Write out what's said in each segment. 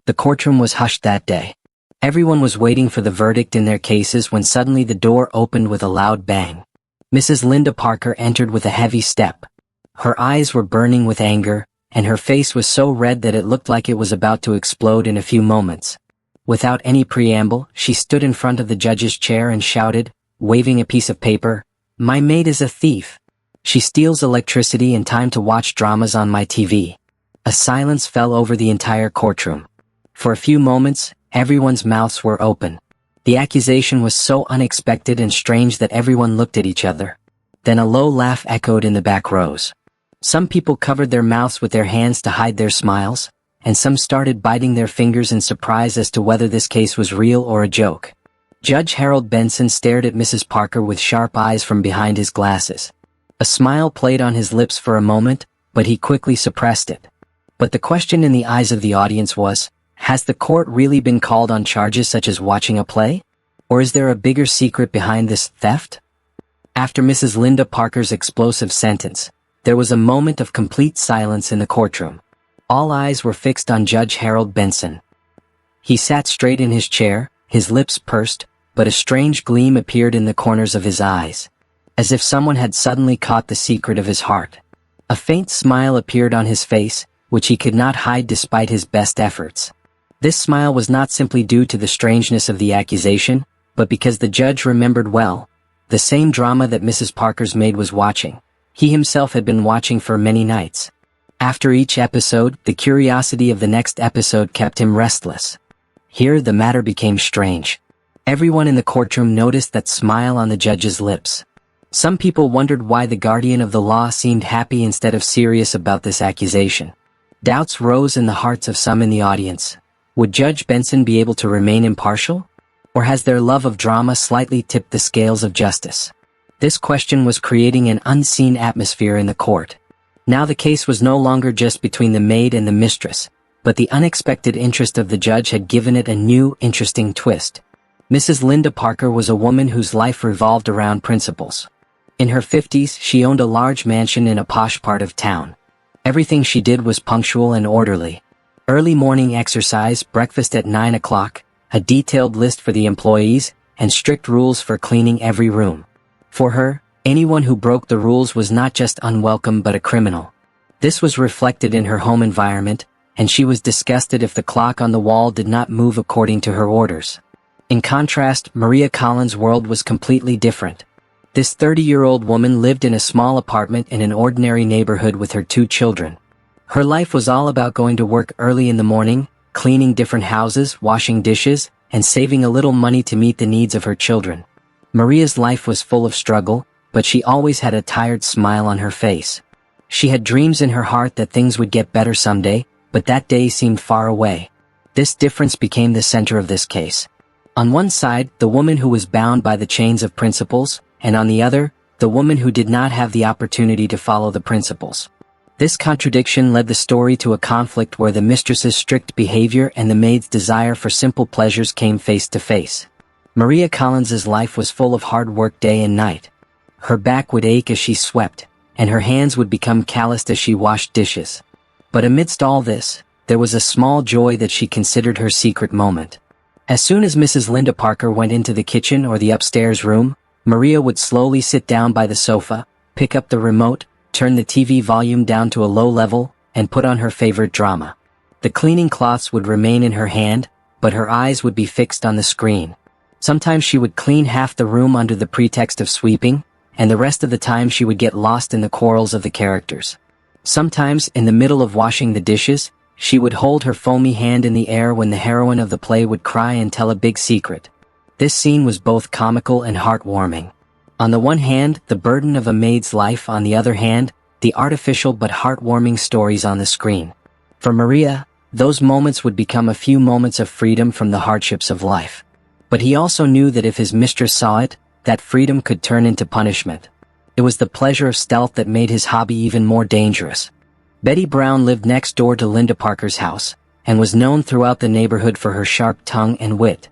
The courtroom was hushed that day. Everyone was waiting for the verdict in their cases when suddenly the door opened with a loud bang. Mrs. Linda Parker entered with a heavy step. Her eyes were burning with anger, and her face was so red that it looked like it was about to explode in a few moments. Without any preamble, she stood in front of the judge's chair and shouted, waving a piece of paper, "My maid is a thief. She steals electricity and time to watch dramas on my TV." A silence fell over the entire courtroom. For a few moments, everyone's mouths were open. The accusation was so unexpected and strange that everyone looked at each other. Then a low laugh echoed in the back rows. Some people covered their mouths with their hands to hide their smiles, and some started biting their fingers in surprise as to whether this case was real or a joke. Judge Harold Benson stared at Mrs. Parker with sharp eyes from behind his glasses. A smile played on his lips for a moment, but he quickly suppressed it. But the question in the eyes of the audience was, has the court really been called on charges such as watching a play? Or is there a bigger secret behind this theft? After Mrs. Linda Parker's explosive sentence, there was a moment of complete silence in the courtroom. All eyes were fixed on Judge Harold Benson. He sat straight in his chair, his lips pursed, but a strange gleam appeared in the corners of his eyes, as if someone had suddenly caught the secret of his heart. A faint smile appeared on his face, which he could not hide despite his best efforts. This smile was not simply due to the strangeness of the accusation, but because the judge remembered well, the same drama that Mrs. Parker's maid was watching. He himself had been watching for many nights. After each episode, the curiosity of the next episode kept him restless. Here the matter became strange. Everyone in the courtroom noticed that smile on the judge's lips. Some people wondered why the guardian of the law seemed happy instead of serious about this accusation. Doubts rose in the hearts of some in the audience. Would Judge Benson be able to remain impartial? Or has their love of drama slightly tipped the scales of justice? This question was creating an unseen atmosphere in the court. Now the case was no longer just between the maid and the mistress, but the unexpected interest of the judge had given it a new, interesting twist. Mrs. Linda Parker was a woman whose life revolved around principles. In her 50s, she owned a large mansion in a posh part of town. Everything she did was punctual and orderly. Early morning exercise, breakfast at 9 o'clock, a detailed list for the employees, and strict rules for cleaning every room. For her, anyone who broke the rules was not just unwelcome but a criminal. This was reflected in her home environment, and she was disgusted if the clock on the wall did not move according to her orders. In contrast, Maria Collins' world was completely different. This 30-year-old woman lived in a small apartment in an ordinary neighborhood with her 2 children. Her life was all about going to work early in the morning, cleaning different houses, washing dishes, and saving a little money to meet the needs of her children. Maria's life was full of struggle, but she always had a tired smile on her face. She had dreams in her heart that things would get better someday, but that day seemed far away. This difference became the center of this case. On one side, the woman who was bound by the chains of principles, and on the other, the woman who did not have the opportunity to follow the principles. This contradiction led the story to a conflict where the mistress's strict behavior and the maid's desire for simple pleasures came face to face. Maria Collins's life was full of hard work day and night. Her back would ache as she swept, and her hands would become calloused as she washed dishes. But amidst all this, there was a small joy that she considered her secret moment. As soon as Mrs. Linda Parker went into the kitchen or the upstairs room, Maria would slowly sit down by the sofa, pick up the remote, turn the TV volume down to a low level, and put on her favorite drama. The cleaning cloths would remain in her hand, but her eyes would be fixed on the screen. Sometimes she would clean half the room under the pretext of sweeping, and the rest of the time she would get lost in the quarrels of the characters. Sometimes, in the middle of washing the dishes, she would hold her foamy hand in the air when the heroine of the play would cry and tell a big secret. This scene was both comical and heartwarming. On the one hand, the burden of a maid's life; on the other hand, the artificial but heartwarming stories on the screen. For Maria, those moments would become a few moments of freedom from the hardships of life. But he also knew that if his mistress saw it, that freedom could turn into punishment. It was the pleasure of stealth that made his hobby even more dangerous. Betty Brown lived next door to Linda Parker's house, and was known throughout the neighborhood for her sharp tongue and wit.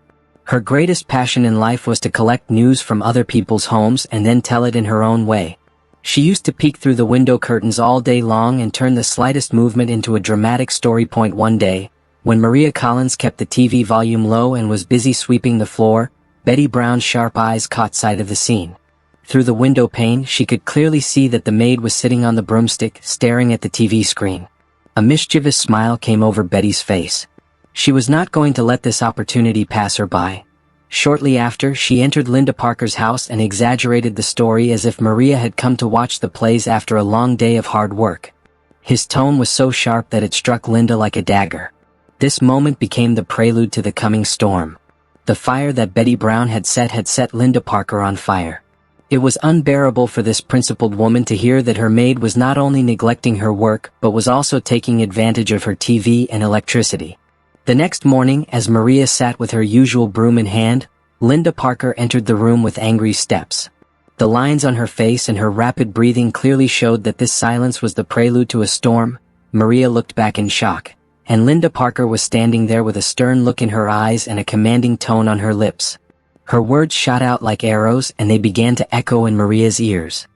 Her greatest passion in life was to collect news from other people's homes and then tell it in her own way. She used to peek through the window curtains all day long and turn the slightest movement into a dramatic story point. One day, When Maria Collins kept the TV volume low and was busy sweeping the floor, Betty Brown's sharp eyes caught sight of the scene. Through the window pane, she could clearly see that the maid was sitting on the broomstick, staring at the TV screen. A mischievous smile came over Betty's face. She was not going to let this opportunity pass her by. Shortly after, she entered Linda Parker's house and exaggerated the story as if Maria had come to watch the plays after a long day of hard work. His tone was so sharp that it struck Linda like a dagger. This moment became the prelude to the coming storm. The fire that Betty Brown had set Linda Parker on fire. It was unbearable for this principled woman to hear that her maid was not only neglecting her work but was also taking advantage of her TV and electricity. The next morning, as Maria sat with her usual broom in hand, Linda Parker entered the room with angry steps. The lines on her face and her rapid breathing clearly showed that this silence was the prelude to a storm. Maria looked back in shock, and Linda Parker was standing there with a stern look in her eyes and a commanding tone on her lips. Her words shot out like arrows and they began to echo in Maria's ears.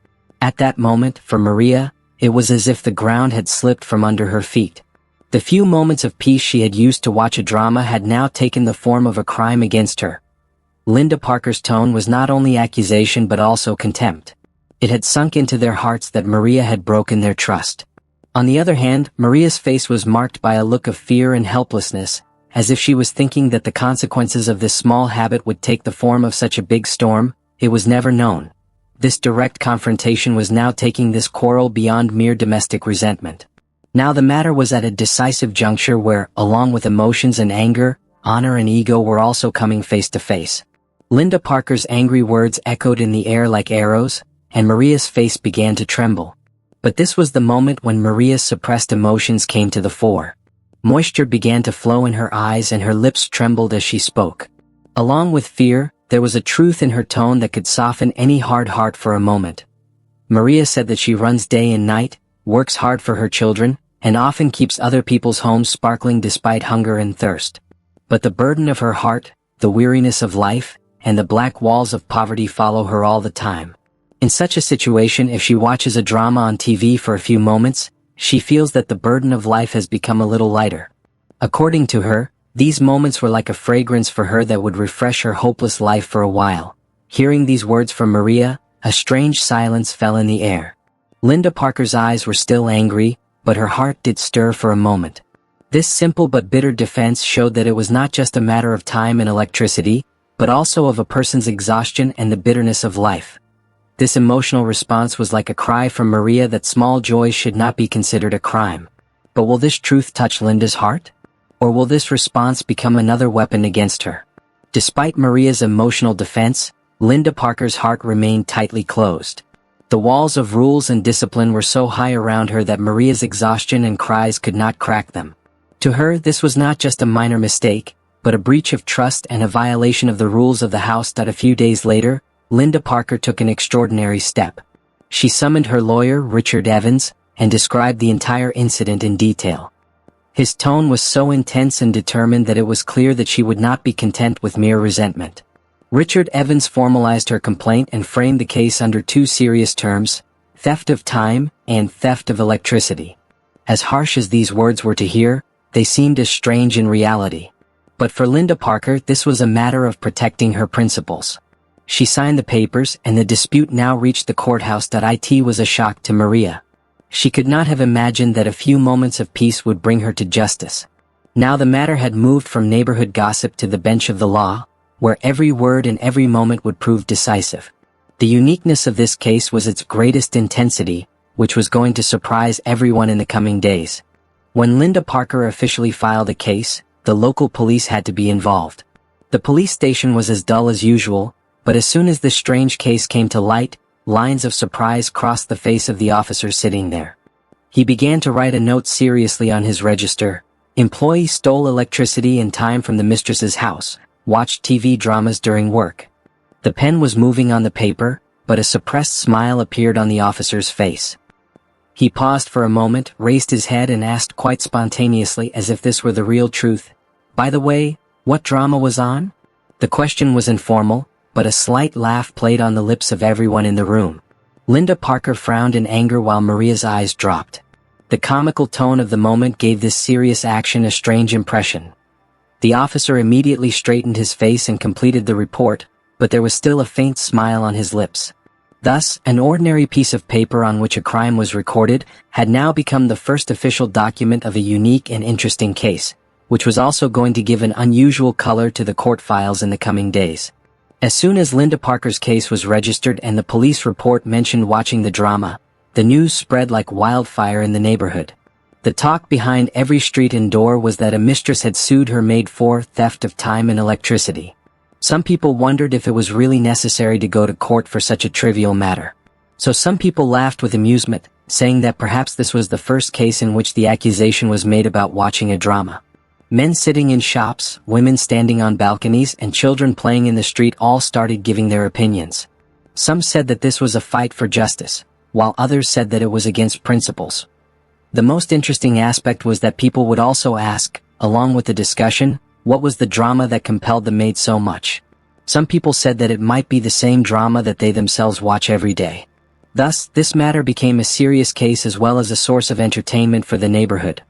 At that moment, for Maria, it was as if the ground had slipped from under her feet. The few moments of peace she had used to watch a drama had now taken the form of a crime against her. Linda Parker's tone was not only accusation but also contempt. It had sunk into their hearts that Maria had broken their trust. On the other hand, Maria's face was marked by a look of fear and helplessness, as if she was thinking that the consequences of this small habit would take the form of such a big storm. It was never known. This direct confrontation was now taking this quarrel beyond mere domestic resentment. Now the matter was at a decisive juncture where, along with emotions and anger, honor and ego were also coming face to face. Linda Parker's angry words echoed in the air like arrows, and Maria's face began to tremble. But this was the moment when Maria's suppressed emotions came to the fore. Moisture began to flow in her eyes and her lips trembled as she spoke. Along with fear, there was a truth in her tone that could soften any hard heart for a moment. Maria said that she runs day and night, works hard for her children, and often keeps other people's homes sparkling despite hunger and thirst. But the burden of her heart, the weariness of life, and the black walls of poverty follow her all the time. In such a situation, if she watches a drama on TV for a few moments, she feels that the burden of life has become a little lighter. According to her, these moments were like a fragrance for her that would refresh her hopeless life for a while. Hearing these words from Maria, a strange silence fell in the air. Linda Parker's eyes were still angry, but her heart did stir for a moment. This simple but bitter defense showed that it was not just a matter of time and electricity, but also of a person's exhaustion and the bitterness of life. This emotional response was like a cry from Maria that small joys should not be considered a crime. But will this truth touch Linda's heart? Or will this response become another weapon against her? Despite Maria's emotional defense, Linda Parker's heart remained tightly closed. The walls of rules and discipline were so high around her that Maria's exhaustion and cries could not crack them. To her, this was not just a minor mistake, but a breach of trust and a violation of the rules of the house. A few days later, Linda Parker took an extraordinary step. She summoned her lawyer, Richard Evans, and described the entire incident in detail. His tone was so intense and determined that it was clear that she would not be content with mere resentment. Richard Evans formalized her complaint and framed the case under two serious terms: theft of time and theft of electricity. As harsh as these words were to hear, they seemed as strange in reality. But for Linda Parker, this was a matter of protecting her principles. She signed the papers, and the dispute now reached the courthouse. It was a shock to Maria. She could not have imagined that a few moments of peace would bring her to justice. Now the matter had moved from neighborhood gossip to the bench of the law, where every word and every moment would prove decisive. The uniqueness of this case was its greatest intensity, which was going to surprise everyone in the coming days. When Linda Parker officially filed a case, the local police had to be involved. The police station was as dull as usual, but as soon as this strange case came to light, lines of surprise crossed the face of the officer sitting there. He began to write a note seriously on his register. Employee stole electricity and time from the mistress's house, watched TV dramas during work. The pen was moving on the paper, but a suppressed smile appeared on the officer's face. He paused for a moment, raised his head and asked quite spontaneously, as if this were the real truth, "By the way, what drama was on?" The question was informal, but a slight laugh played on the lips of everyone in the room. Linda Parker frowned in anger while Maria's eyes dropped. The comical tone of the moment gave this serious action a strange impression. The officer immediately straightened his face and completed the report, but there was still a faint smile on his lips. Thus, an ordinary piece of paper on which a crime was recorded had now become the first official document of a unique and interesting case, which was also going to give an unusual color to the court files in the coming days. As soon as Linda Parker's case was registered and the police report mentioned watching the drama, the news spread like wildfire in the neighborhood. The talk behind every street and door was that a mistress had sued her maid for theft of time and electricity. Some people wondered if it was really necessary to go to court for such a trivial matter. So some people laughed with amusement, saying that perhaps this was the first case in which the accusation was made about watching a drama. Men sitting in shops, women standing on balconies, and children playing in the street all started giving their opinions. Some said that this was a fight for justice, while others said that it was against principles. The most interesting aspect was that people would also ask, along with the discussion, what was the drama that compelled the maid so much? Some people said that it might be the same drama that they themselves watch every day. Thus, this matter became a serious case as well as a source of entertainment for the neighborhood.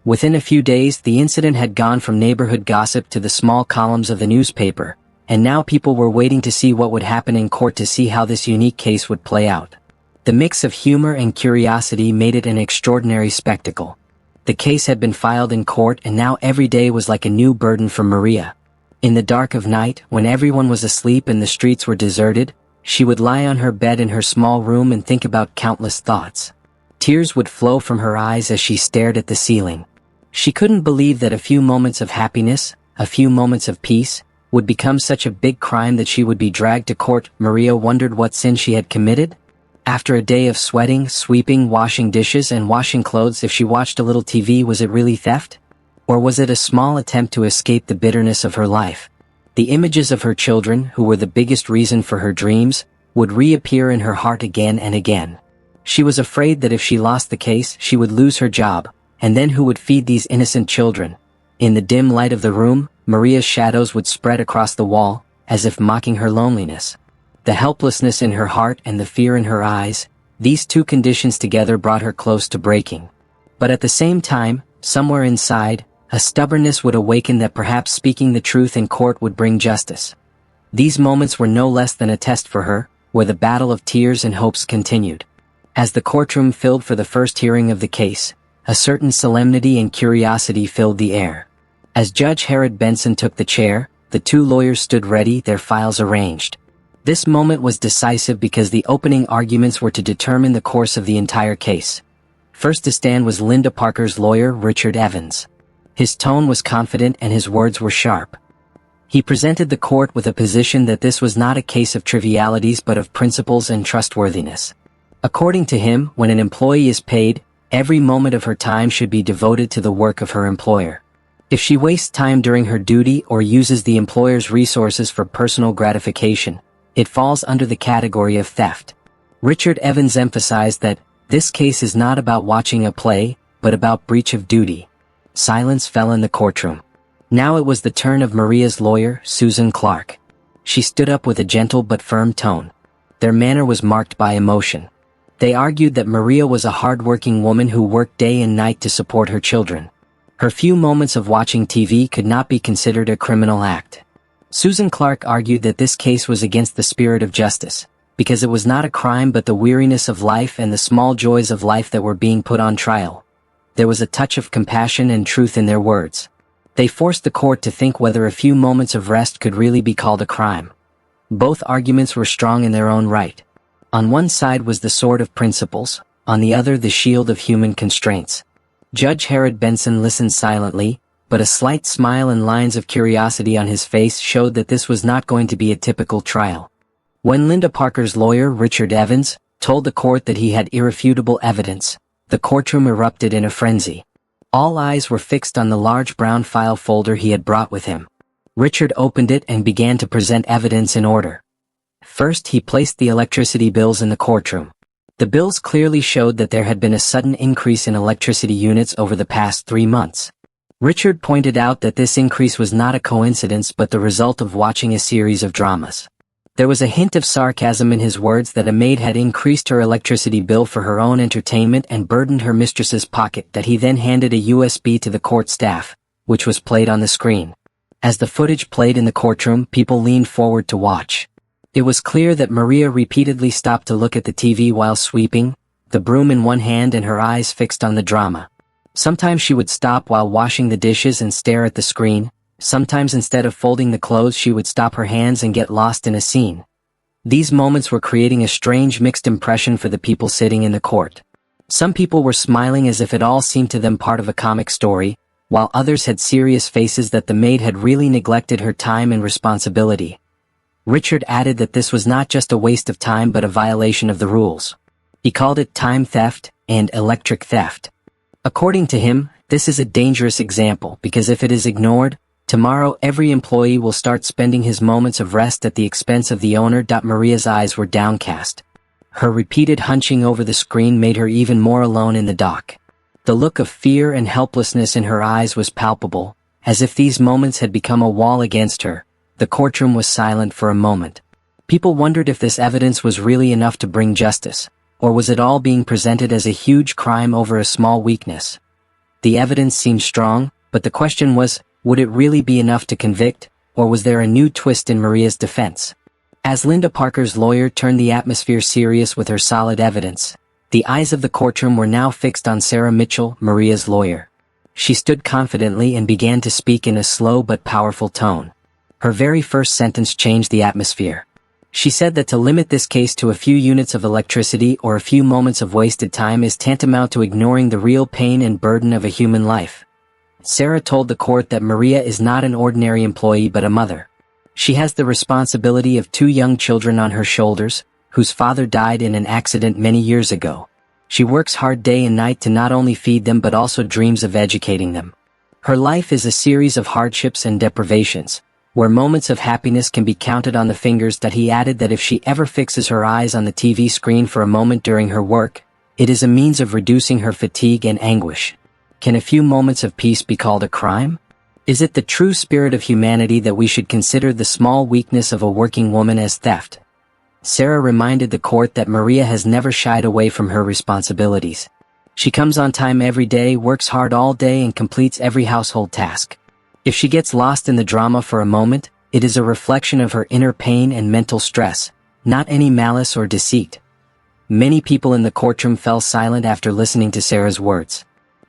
Within a few days, the incident had gone from neighborhood gossip to the small columns of the newspaper, and now people were waiting to see what would happen in court to see how this unique case would play out. The mix of humor and curiosity made it an extraordinary spectacle. The case had been filed in court and now every day was like a new burden for Maria. In the dark of night, when everyone was asleep and the streets were deserted, she would lie on her bed in her small room and think about countless thoughts. Tears would flow from her eyes as she stared at the ceiling. She couldn't believe that a few moments of happiness, a few moments of peace, would become such a big crime that she would be dragged to court. Maria wondered what sin she had committed. After a day of sweating, sweeping, washing dishes and washing clothes, if she watched a little TV, was it really theft? Or was it a small attempt to escape the bitterness of her life? The images of her children, who were the biggest reason for her dreams, would reappear in her heart again and again. She was afraid that if she lost the case, she would lose her job, and then who would feed these innocent children? In the dim light of the room, Maria's shadows would spread across the wall, as if mocking her loneliness. The helplessness in her heart and the fear in her eyes, these two conditions together brought her close to breaking. But at the same time, somewhere inside, a stubbornness would awaken that perhaps speaking the truth in court would bring justice. These moments were no less than a test for her, where the battle of tears and hopes continued. As the courtroom filled for the first hearing of the case, a certain solemnity and curiosity filled the air. As Judge Herod Benson took the chair, the two lawyers stood ready, their files arranged. This moment was decisive because the opening arguments were to determine the course of the entire case. First to stand was Linda Parker's lawyer, Richard Evans. His tone was confident and his words were sharp. He presented the court with a position that this was not a case of trivialities but of principles and trustworthiness. According to him, when an employee is paid, every moment of her time should be devoted to the work of her employer. If she wastes time during her duty or uses the employer's resources for personal gratification, it falls under the category of theft. Richard Evans emphasized that this case is not about watching a play, but about breach of duty. Silence fell in the courtroom. Now it was the turn of Maria's lawyer, Susan Clark. She stood up with a gentle but firm tone. Their manner was marked by emotion. They argued that Maria was a hard-working woman who worked day and night to support her children. Her few moments of watching TV could not be considered a criminal act. Susan Clark argued that this case was against the spirit of justice, because it was not a crime but the weariness of life and the small joys of life that were being put on trial. There was a touch of compassion and truth in their words. They forced the court to think whether a few moments of rest could really be called a crime. Both arguments were strong in their own right. On one side was the sword of principles, on the other the shield of human constraints. Judge Herod Benson listened silently, but a slight smile and lines of curiosity on his face showed that this was not going to be a typical trial. When Linda Parker's lawyer, Richard Evans, told the court that he had irrefutable evidence, the courtroom erupted in a frenzy. All eyes were fixed on the large brown file folder he had brought with him. Richard opened it and began to present evidence in order. First, he placed the electricity bills in the courtroom. The bills clearly showed that there had been a sudden increase in electricity units over the past 3 months. Richard pointed out that this increase was not a coincidence but the result of watching a series of dramas. There was a hint of sarcasm in his words that a maid had increased her electricity bill for her own entertainment and burdened her mistress's pocket, that he then handed a USB to the court staff, which was played on the screen. As the footage played in the courtroom, people leaned forward to watch. It was clear that Maria repeatedly stopped to look at the TV while sweeping, the broom in one hand and her eyes fixed on the drama. Sometimes she would stop while washing the dishes and stare at the screen. Sometimes instead of folding the clothes she would stop her hands and get lost in a scene. These moments were creating a strange mixed impression for the people sitting in the court. Some people were smiling as if it all seemed to them part of a comic story, while others had serious faces that the maid had really neglected her time and responsibility. Richard added that this was not just a waste of time but a violation of the rules. He called it time theft and electric theft. According to him, this is a dangerous example because if it is ignored, tomorrow every employee will start spending his moments of rest at the expense of the owner. Maria's eyes were downcast. Her repeated hunching over the screen made her even more alone in the dock. The look of fear and helplessness in her eyes was palpable, as if these moments had become a wall against her. The courtroom was silent for a moment. People wondered if this evidence was really enough to bring justice, or was it all being presented as a huge crime over a small weakness? The evidence seemed strong, but the question was, would it really be enough to convict, or was there a new twist in Maria's defense? As Linda Parker's lawyer turned the atmosphere serious with her solid evidence, the eyes of the courtroom were now fixed on Sarah Mitchell, Maria's lawyer. She stood confidently and began to speak in a slow but powerful tone. Her very first sentence changed the atmosphere. She said that to limit this case to a few units of electricity or a few moments of wasted time is tantamount to ignoring the real pain and burden of a human life. Sarah told the court that Maria is not an ordinary employee but a mother. She has the responsibility of 2 young children on her shoulders, whose father died in an accident many years ago. She works hard day and night to not only feed them but also dreams of educating them. Her life is a series of hardships and deprivations, where moments of happiness can be counted on the fingers. That he added that if she ever fixes her eyes on the TV screen for a moment during her work, it is a means of reducing her fatigue and anguish. Can a few moments of peace be called a crime? Is it the true spirit of humanity that we should consider the small weakness of a working woman as theft? Sarah reminded the court that Maria has never shied away from her responsibilities. She comes on time every day, works hard all day and completes every household task. If she gets lost in the drama for a moment, it is a reflection of her inner pain and mental stress, not any malice or deceit. Many people in the courtroom fell silent after listening to Sarah's words.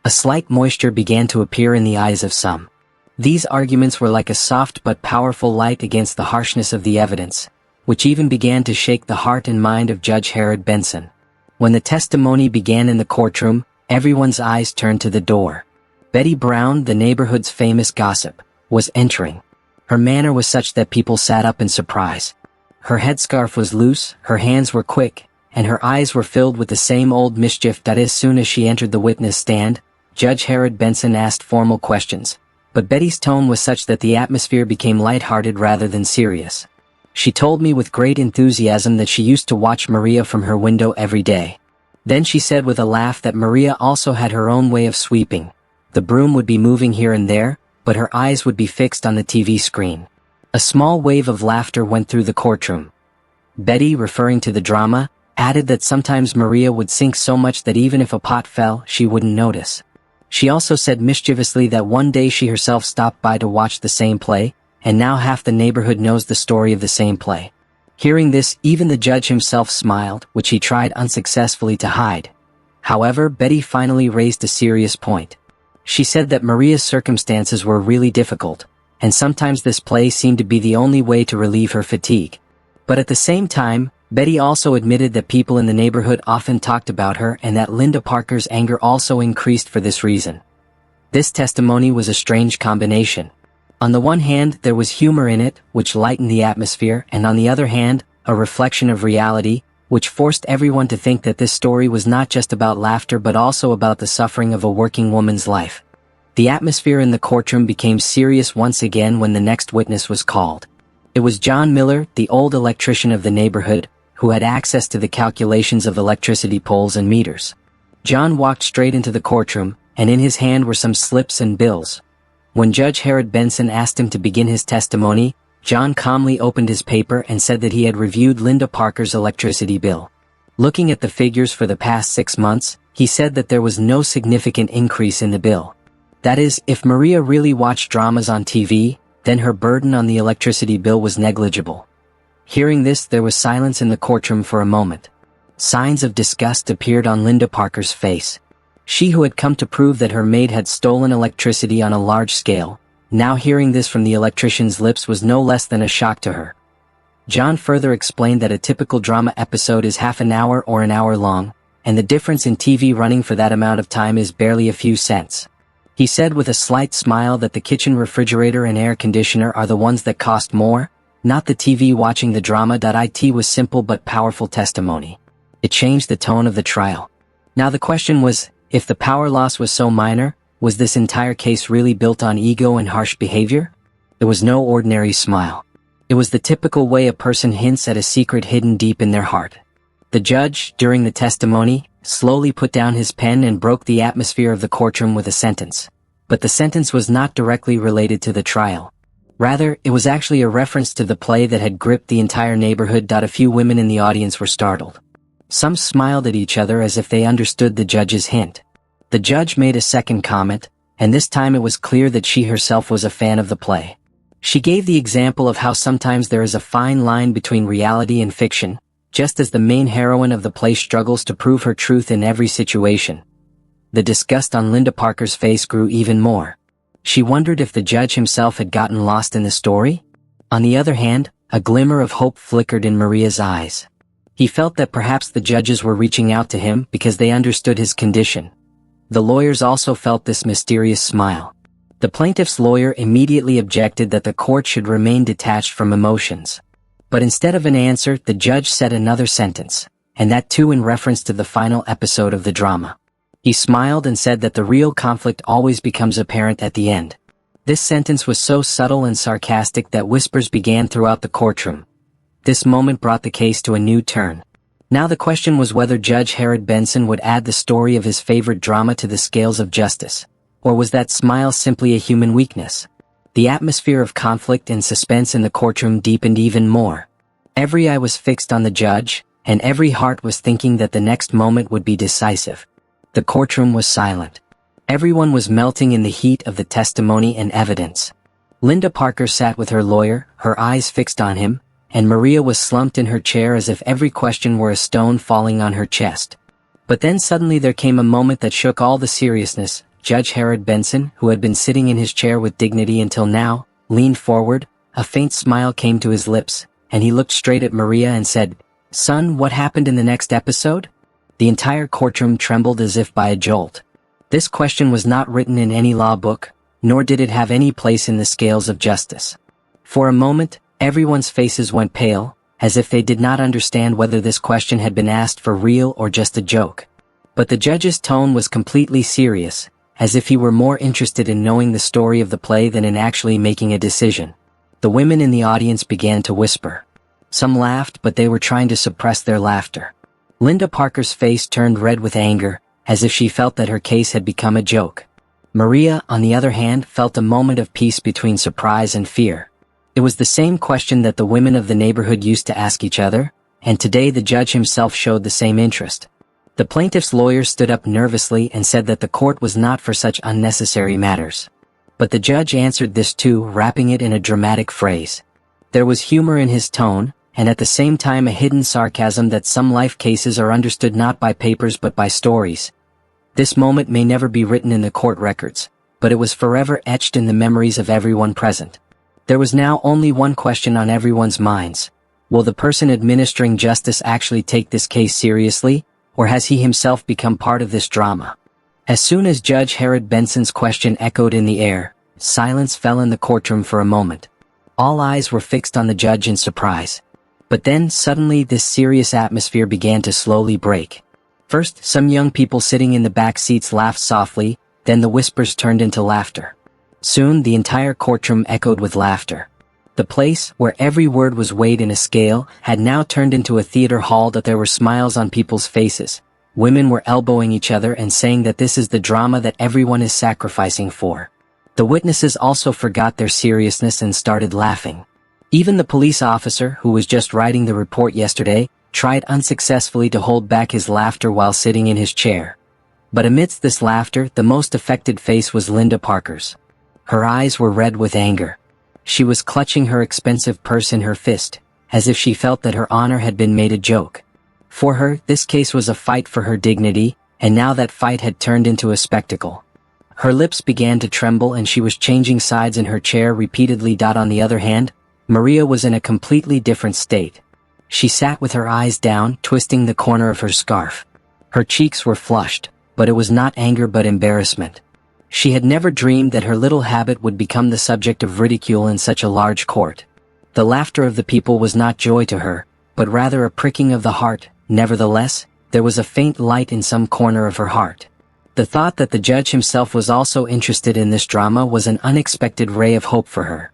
A slight moisture began to appear in the eyes of some. These arguments were like a soft but powerful light against the harshness of the evidence, which even began to shake the heart and mind of Judge Herod Benson. When the testimony began in the courtroom, everyone's eyes turned to the door. Betty Brown, the neighborhood's famous gossip, was entering. Her manner was such that people sat up in surprise. Her headscarf was loose, her hands were quick, and her eyes were filled with the same old mischief. As soon as she entered the witness stand, Judge Herod Benson asked formal questions, but Betty's tone was such that the atmosphere became lighthearted rather than serious. She told me with great enthusiasm that she used to watch Maria from her window every day. Then she said with a laugh that Maria also had her own way of sweeping. The broom would be moving here and there, but her eyes would be fixed on the TV screen. A small wave of laughter went through the courtroom. Betty, referring to the drama, added that sometimes Maria would sink so much that even if a pot fell, she wouldn't notice. She also said mischievously that one day she herself stopped by to watch the same play, and now half the neighborhood knows the story of the same play. Hearing this, even the judge himself smiled, which he tried unsuccessfully to hide. However, Betty finally raised a serious point. She said that Maria's circumstances were really difficult, and sometimes this play seemed to be the only way to relieve her fatigue. But at the same time, Betty also admitted that people in the neighborhood often talked about her and that Linda Parker's anger also increased for this reason. This testimony was a strange combination. On the one hand, there was humor in it, which lightened the atmosphere, and on the other hand, a reflection of reality, which forced everyone to think that this story was not just about laughter but also about the suffering of a working woman's life. The atmosphere in the courtroom became serious once again when the next witness was called. It was John Miller, the old electrician of the neighborhood, who had access to the calculations of electricity poles and meters. John walked straight into the courtroom, and in his hand were some slips and bills. When Judge Herod Benson asked him to begin his testimony, John calmly opened his paper and said that he had reviewed Linda Parker's electricity bill. Looking at the figures for the past 6 months, he said that there was no significant increase in the bill. That is, if Maria really watched dramas on TV, then her burden on the electricity bill was negligible. Hearing this, there was silence in the courtroom for a moment. Signs of disgust appeared on Linda Parker's face. She who had come to prove that her maid had stolen electricity on a large scale, now hearing this from the electrician's lips was no less than a shock to her. John further explained that a typical drama episode is half an hour or an hour long, and the difference in TV running for that amount of time is barely a few cents. He said with a slight smile that the kitchen refrigerator and air conditioner are the ones that cost more, not the TV watching the drama. It was simple but powerful testimony. It changed the tone of the trial. Now the question was, if the power loss was so minor, was this entire case really built on ego and harsh behavior? It was no ordinary smile. It was the typical way a person hints at a secret hidden deep in their heart. The judge, during the testimony, slowly put down his pen and broke the atmosphere of the courtroom with a sentence. But the sentence was not directly related to the trial. Rather, it was actually a reference to the play that had gripped the entire neighborhood. A few women in the audience were startled. Some smiled at each other as if they understood the judge's hint. The judge made a second comment, and this time it was clear that she herself was a fan of the play. She gave the example of how sometimes there is a fine line between reality and fiction, just as the main heroine of the play struggles to prove her truth in every situation. The disgust on Linda Parker's face grew even more. She wondered if the judge himself had gotten lost in the story. On the other hand, a glimmer of hope flickered in Maria's eyes. He felt that perhaps the judges were reaching out to him because they understood his condition. The lawyers also felt this mysterious smile. The plaintiff's lawyer immediately objected that the court should remain detached from emotions. But instead of an answer, the judge said another sentence, and that too in reference to the final episode of the drama. He smiled and said that the real conflict always becomes apparent at the end. This sentence was so subtle and sarcastic that whispers began throughout the courtroom. This moment brought the case to a new turn. Now the question was whether Judge Herod Benson would add the story of his favorite drama to the scales of justice, or was that smile simply a human weakness? The atmosphere of conflict and suspense in the courtroom deepened even more. Every eye was fixed on the judge, and every heart was thinking that the next moment would be decisive. The courtroom was silent. Everyone was melting in the heat of the testimony and evidence. Linda Parker sat with her lawyer, her eyes fixed on him, and Maria was slumped in her chair as if every question were a stone falling on her chest. But then suddenly there came a moment that shook all the seriousness. Judge Herod Benson, who had been sitting in his chair with dignity until now, leaned forward, a faint smile came to his lips, and he looked straight at Maria and said, "Son, what happened in the next episode?" The entire courtroom trembled as if by a jolt. This question was not written in any law book, nor did it have any place in the scales of justice. For a moment, everyone's faces went pale, as if they did not understand whether this question had been asked for real or just a joke. But the judge's tone was completely serious, as if he were more interested in knowing the story of the play than in actually making a decision. The women in the audience began to whisper. Some laughed, but they were trying to suppress their laughter. Linda Parker's face turned red with anger, as if she felt that her case had become a joke. Maria, on the other hand, felt a moment of peace between surprise and fear. It was the same question that the women of the neighborhood used to ask each other, and today the judge himself showed the same interest. The plaintiff's lawyer stood up nervously and said that the court was not for such unnecessary matters. But the judge answered this too, wrapping it in a dramatic phrase. There was humor in his tone, and at the same time a hidden sarcasm that some life cases are understood not by papers but by stories. This moment may never be written in the court records, but it was forever etched in the memories of everyone present. There was now only one question on everyone's minds. Will the person administering justice actually take this case seriously, or has he himself become part of this drama? As soon as Judge Herod Benson's question echoed in the air, silence fell in the courtroom for a moment. All eyes were fixed on the judge in surprise. But then, suddenly, this serious atmosphere began to slowly break. First, some young people sitting in the back seats laughed softly, then the whispers turned into laughter. Soon, the entire courtroom echoed with laughter. The place, where every word was weighed in a scale, had now turned into a theater hall. That there were smiles on people's faces. Women were elbowing each other and saying that this is the drama that everyone is sacrificing for. The witnesses also forgot their seriousness and started laughing. Even the police officer, who was just writing the report yesterday, tried unsuccessfully to hold back his laughter while sitting in his chair. But amidst this laughter, the most affected face was Linda Parker's. Her eyes were red with anger. She was clutching her expensive purse in her fist, as if she felt that her honor had been made a joke. For her, this case was a fight for her dignity, and now that fight had turned into a spectacle. Her lips began to tremble and she was changing sides in her chair repeatedly. On the other hand, Maria was in a completely different state. She sat with her eyes down, twisting the corner of her scarf. Her cheeks were flushed, but it was not anger but embarrassment. She had never dreamed that her little habit would become the subject of ridicule in such a large court. The laughter of the people was not joy to her, but rather a pricking of the heart. Nevertheless, there was a faint light in some corner of her heart. The thought that the judge himself was also interested in this drama was an unexpected ray of hope for her.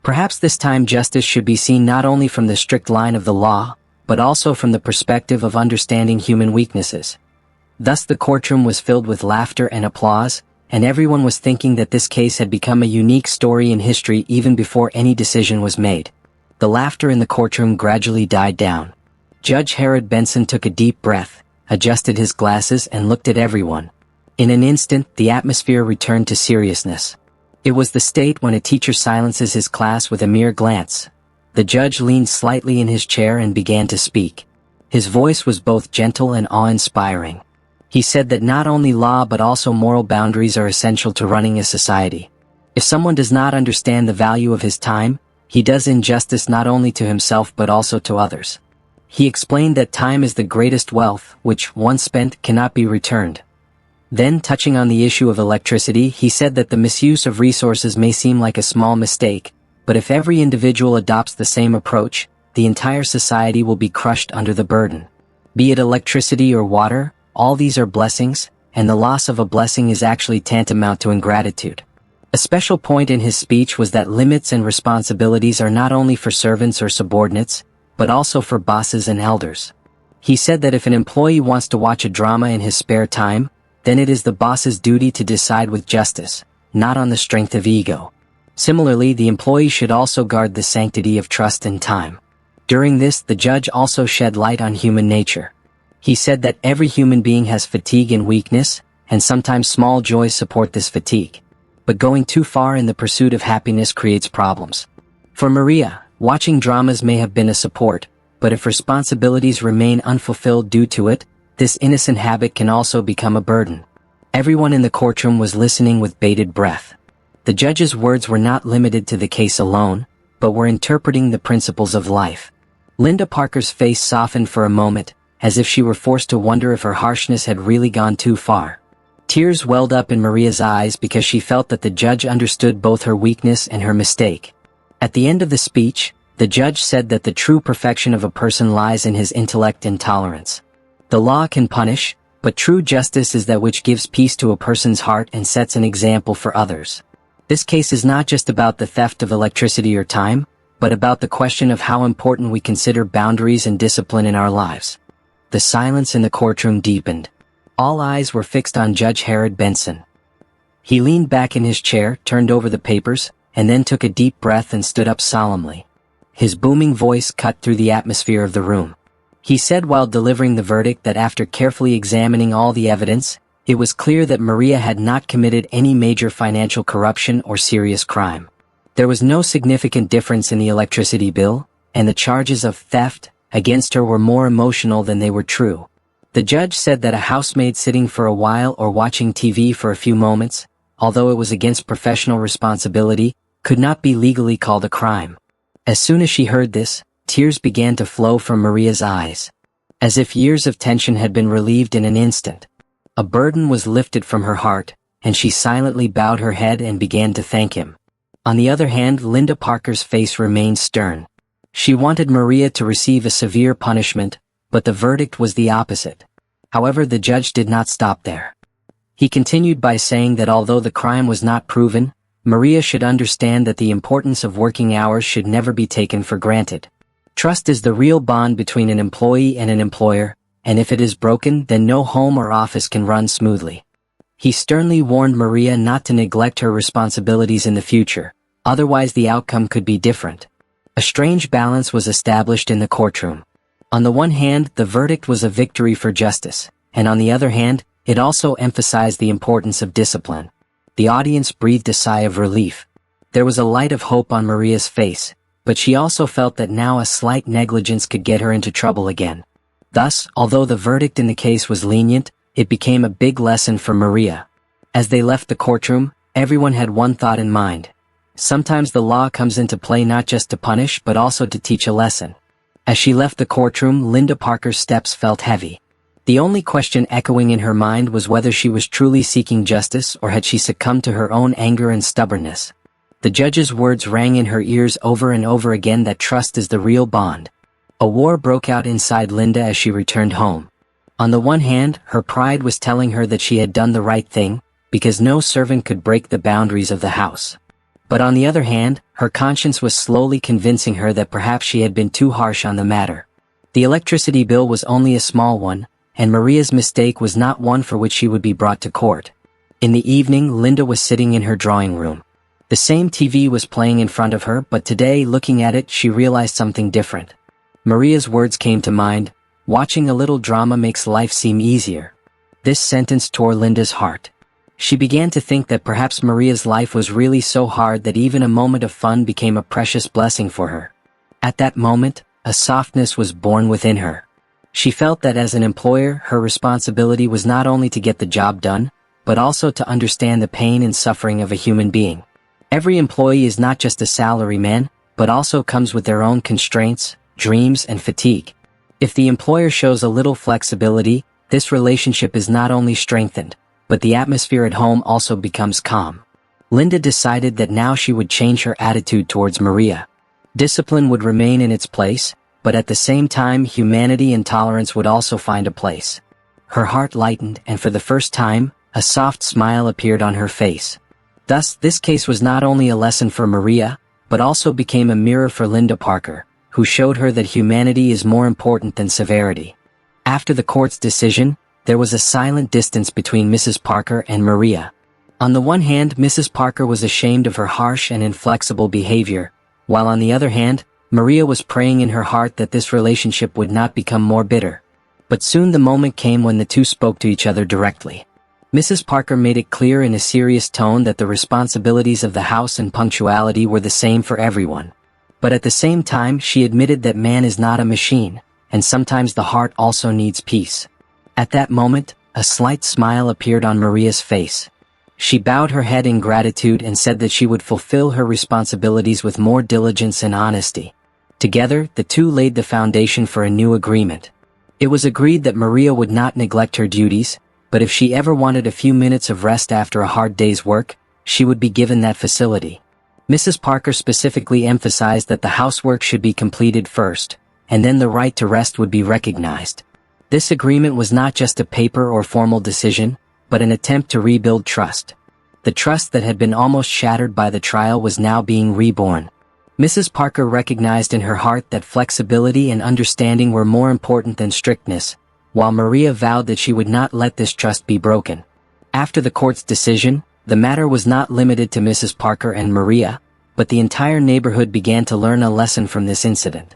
Perhaps this time justice should be seen not only from the strict line of the law, but also from the perspective of understanding human weaknesses. Thus the courtroom was filled with laughter and applause, and everyone was thinking that this case had become a unique story in history even before any decision was made. The laughter in the courtroom gradually died down. Judge Herod Benson took a deep breath, adjusted his glasses and looked at everyone. In an instant, the atmosphere returned to seriousness. It was the state when a teacher silences his class with a mere glance. The judge leaned slightly in his chair and began to speak. His voice was both gentle and awe-inspiring. He said that not only law but also moral boundaries are essential to running a society. If someone does not understand the value of his time, he does injustice not only to himself but also to others. He explained that time is the greatest wealth, which, once spent, cannot be returned. Then, touching on the issue of electricity, he said that the misuse of resources may seem like a small mistake, but if every individual adopts the same approach, the entire society will be crushed under the burden. Be it electricity or water, all these are blessings, and the loss of a blessing is actually tantamount to ingratitude. A special point in his speech was that limits and responsibilities are not only for servants or subordinates, but also for bosses and elders. He said that if an employee wants to watch a drama in his spare time, then it is the boss's duty to decide with justice, not on the strength of ego. Similarly, the employee should also guard the sanctity of trust and time. During this, the judge also shed light on human nature. He said that every human being has fatigue and weakness, and sometimes small joys support this fatigue. But going too far in the pursuit of happiness creates problems. For Maria, watching dramas may have been a support, but if responsibilities remain unfulfilled due to it, this innocent habit can also become a burden. Everyone in the courtroom was listening with bated breath. The judge's words were not limited to the case alone, but were interpreting the principles of life. Linda Parker's face softened for a moment, as if she were forced to wonder if her harshness had really gone too far. Tears welled up in Maria's eyes because she felt that the judge understood both her weakness and her mistake. At the end of the speech, the judge said that the true perfection of a person lies in his intellect and tolerance. The law can punish, but true justice is that which gives peace to a person's heart and sets an example for others. This case is not just about the theft of electricity or time, but about the question of how important we consider boundaries and discipline in our lives. The silence in the courtroom deepened. All eyes were fixed on Judge Herod Benson. He leaned back in his chair, turned over the papers, and then took a deep breath and stood up solemnly. His booming voice cut through the atmosphere of the room. He said while delivering the verdict that after carefully examining all the evidence, it was clear that Maria had not committed any major financial corruption or serious crime. There was no significant difference in the electricity bill, and the charges of theft against her were more emotional than they were true. The judge said that a housemaid sitting for a while or watching TV for a few moments, although it was against professional responsibility, could not be legally called a crime. As soon as she heard this, tears began to flow from Maria's eyes. As if years of tension had been relieved in an instant. A burden was lifted from her heart, and she silently bowed her head and began to thank him. On the other hand, Linda Parker's face remained stern. She wanted Maria to receive a severe punishment, but the verdict was the opposite. However, the judge did not stop there. He continued by saying that although the crime was not proven, Maria should understand that the importance of working hours should never be taken for granted. Trust is the real bond between an employee and an employer, and if it is broken, then no home or office can run smoothly. He sternly warned Maria not to neglect her responsibilities in the future, otherwise the outcome could be different. A strange balance was established in the courtroom. On the one hand, the verdict was a victory for justice, and on the other hand, it also emphasized the importance of discipline. The audience breathed a sigh of relief. There was a light of hope on Maria's face, but she also felt that now a slight negligence could get her into trouble again. Thus, although the verdict in the case was lenient, it became a big lesson for Maria. As they left the courtroom, everyone had one thought in mind. Sometimes the law comes into play not just to punish but also to teach a lesson. As she left the courtroom, Linda Parker's steps felt heavy. The only question echoing in her mind was whether she was truly seeking justice or had she succumbed to her own anger and stubbornness. The judge's words rang in her ears over and over again that trust is the real bond. A war broke out inside Linda as she returned home. On the one hand, her pride was telling her that she had done the right thing, because no servant could break the boundaries of the house. But on the other hand, her conscience was slowly convincing her that perhaps she had been too harsh on the matter. The electricity bill was only a small one, and Maria's mistake was not one for which she would be brought to court. In the evening, Linda was sitting in her drawing room. The same TV was playing in front of her, but today, looking at it, she realized something different. Maria's words came to mind, "Watching a little drama makes life seem easier." This sentence tore Linda's heart. She began to think that perhaps Maria's life was really so hard that even a moment of fun became a precious blessing for her. At that moment, a softness was born within her. She felt that as an employer, her responsibility was not only to get the job done, but also to understand the pain and suffering of a human being. Every employee is not just a salaryman, but also comes with their own constraints, dreams, and fatigue. If the employer shows a little flexibility, this relationship is not only strengthened, but the atmosphere at home also becomes calm. Linda decided that now she would change her attitude towards Maria. Discipline would remain in its place, but at the same time humanity and tolerance would also find a place. Her heart lightened, and for the first time, a soft smile appeared on her face. Thus, this case was not only a lesson for Maria, but also became a mirror for Linda Parker, who showed her that humanity is more important than severity. After the court's decision, there was a silent distance between Mrs. Parker and Maria. On the one hand, Mrs. Parker was ashamed of her harsh and inflexible behavior, while on the other hand, Maria was praying in her heart that this relationship would not become more bitter. But soon the moment came when the two spoke to each other directly. Mrs. Parker made it clear in a serious tone that the responsibilities of the house and punctuality were the same for everyone. But at the same time, she admitted that man is not a machine, and sometimes the heart also needs peace. At that moment, a slight smile appeared on Maria's face. She bowed her head in gratitude and said that she would fulfill her responsibilities with more diligence and honesty. Together, the two laid the foundation for a new agreement. It was agreed that Maria would not neglect her duties, but if she ever wanted a few minutes of rest after a hard day's work, she would be given that facility. Mrs. Parker specifically emphasized that the housework should be completed first, and then the right to rest would be recognized. This agreement was not just a paper or formal decision, but an attempt to rebuild trust. The trust that had been almost shattered by the trial was now being reborn. Mrs. Parker recognized in her heart that flexibility and understanding were more important than strictness, while Maria vowed that she would not let this trust be broken. After the court's decision, the matter was not limited to Mrs. Parker and Maria, but the entire neighborhood began to learn a lesson from this incident.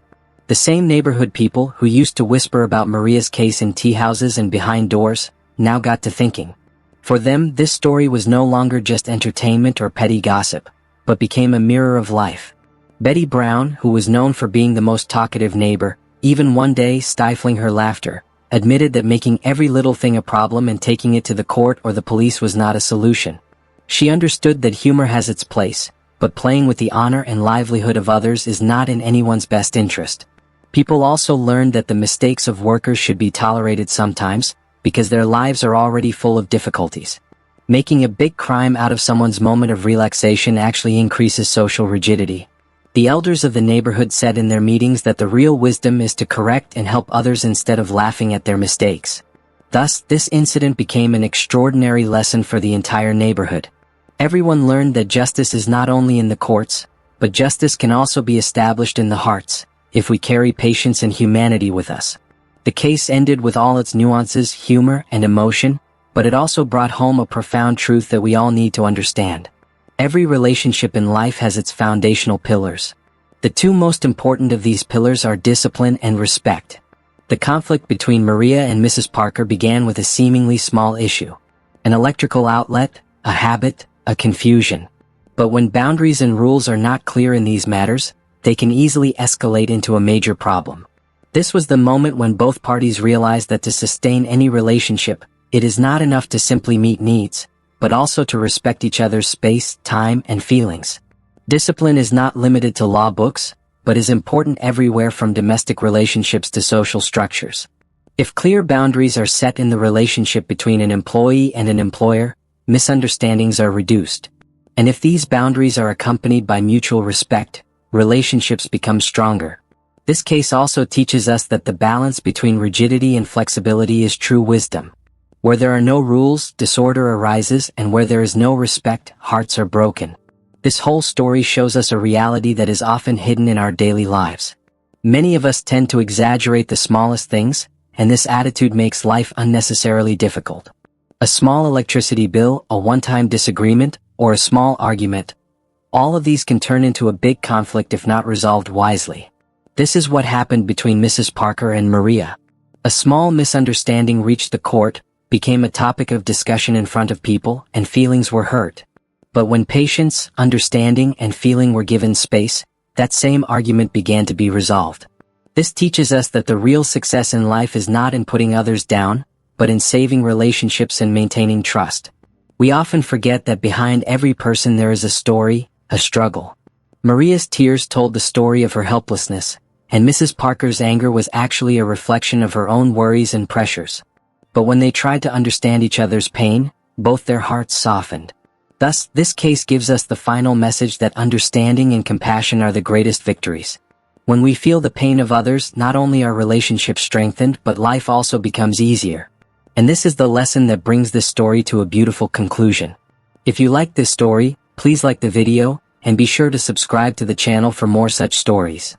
The same neighborhood people who used to whisper about Maria's case in tea houses and behind doors, now got to thinking. For them, this story was no longer just entertainment or petty gossip, but became a mirror of life. Betty Brown, who was known for being the most talkative neighbor, even one day stifling her laughter, admitted that making every little thing a problem and taking it to the court or the police was not a solution. She understood that humor has its place, but playing with the honor and livelihood of others is not in anyone's best interest. People also learned that the mistakes of workers should be tolerated sometimes, because their lives are already full of difficulties. Making a big crime out of someone's moment of relaxation actually increases social rigidity. The elders of the neighborhood said in their meetings that the real wisdom is to correct and help others instead of laughing at their mistakes. Thus, this incident became an extraordinary lesson for the entire neighborhood. Everyone learned that justice is not only in the courts, but justice can also be established in the hearts, if we carry patience and humanity with us. The case ended with all its nuances, humor, and emotion, but it also brought home a profound truth that we all need to understand. Every relationship in life has its foundational pillars. The two most important of these pillars are discipline and respect. The conflict between Maria and Mrs. Parker began with a seemingly small issue. An electrical outlet, a habit, a confusion. But when boundaries and rules are not clear in these matters, they can easily escalate into a major problem. This was the moment when both parties realized that to sustain any relationship, it is not enough to simply meet needs, but also to respect each other's space, time, and feelings. Discipline is not limited to law books, but is important everywhere from domestic relationships to social structures. If clear boundaries are set in the relationship between an employee and an employer, misunderstandings are reduced. And if these boundaries are accompanied by mutual respect, relationships become stronger. This case also teaches us that the balance between rigidity and flexibility is true wisdom. Where there are no rules, disorder arises, and where there is no respect, hearts are broken. This whole story shows us a reality that is often hidden in our daily lives. Many of us tend to exaggerate the smallest things, and this attitude makes life unnecessarily difficult. A small electricity bill, a one-time disagreement, or a small argument. All of these can turn into a big conflict if not resolved wisely. This is what happened between Mrs. Parker and Maria. A small misunderstanding reached the court, became a topic of discussion in front of people, and feelings were hurt. But when patience, understanding, and feeling were given space, that same argument began to be resolved. This teaches us that the real success in life is not in putting others down, but in saving relationships and maintaining trust. We often forget that behind every person there is a story, a struggle. Maria's tears told the story of her helplessness, and Mrs. Parker's anger was actually a reflection of her own worries and pressures. But when they tried to understand each other's pain, both their hearts softened. Thus, this case gives us the final message that understanding and compassion are the greatest victories. When we feel the pain of others, not only are relationships strengthened, but life also becomes easier. And this is the lesson that brings this story to a beautiful conclusion. If you like this story, please like the video, and be sure to subscribe to the channel for more such stories.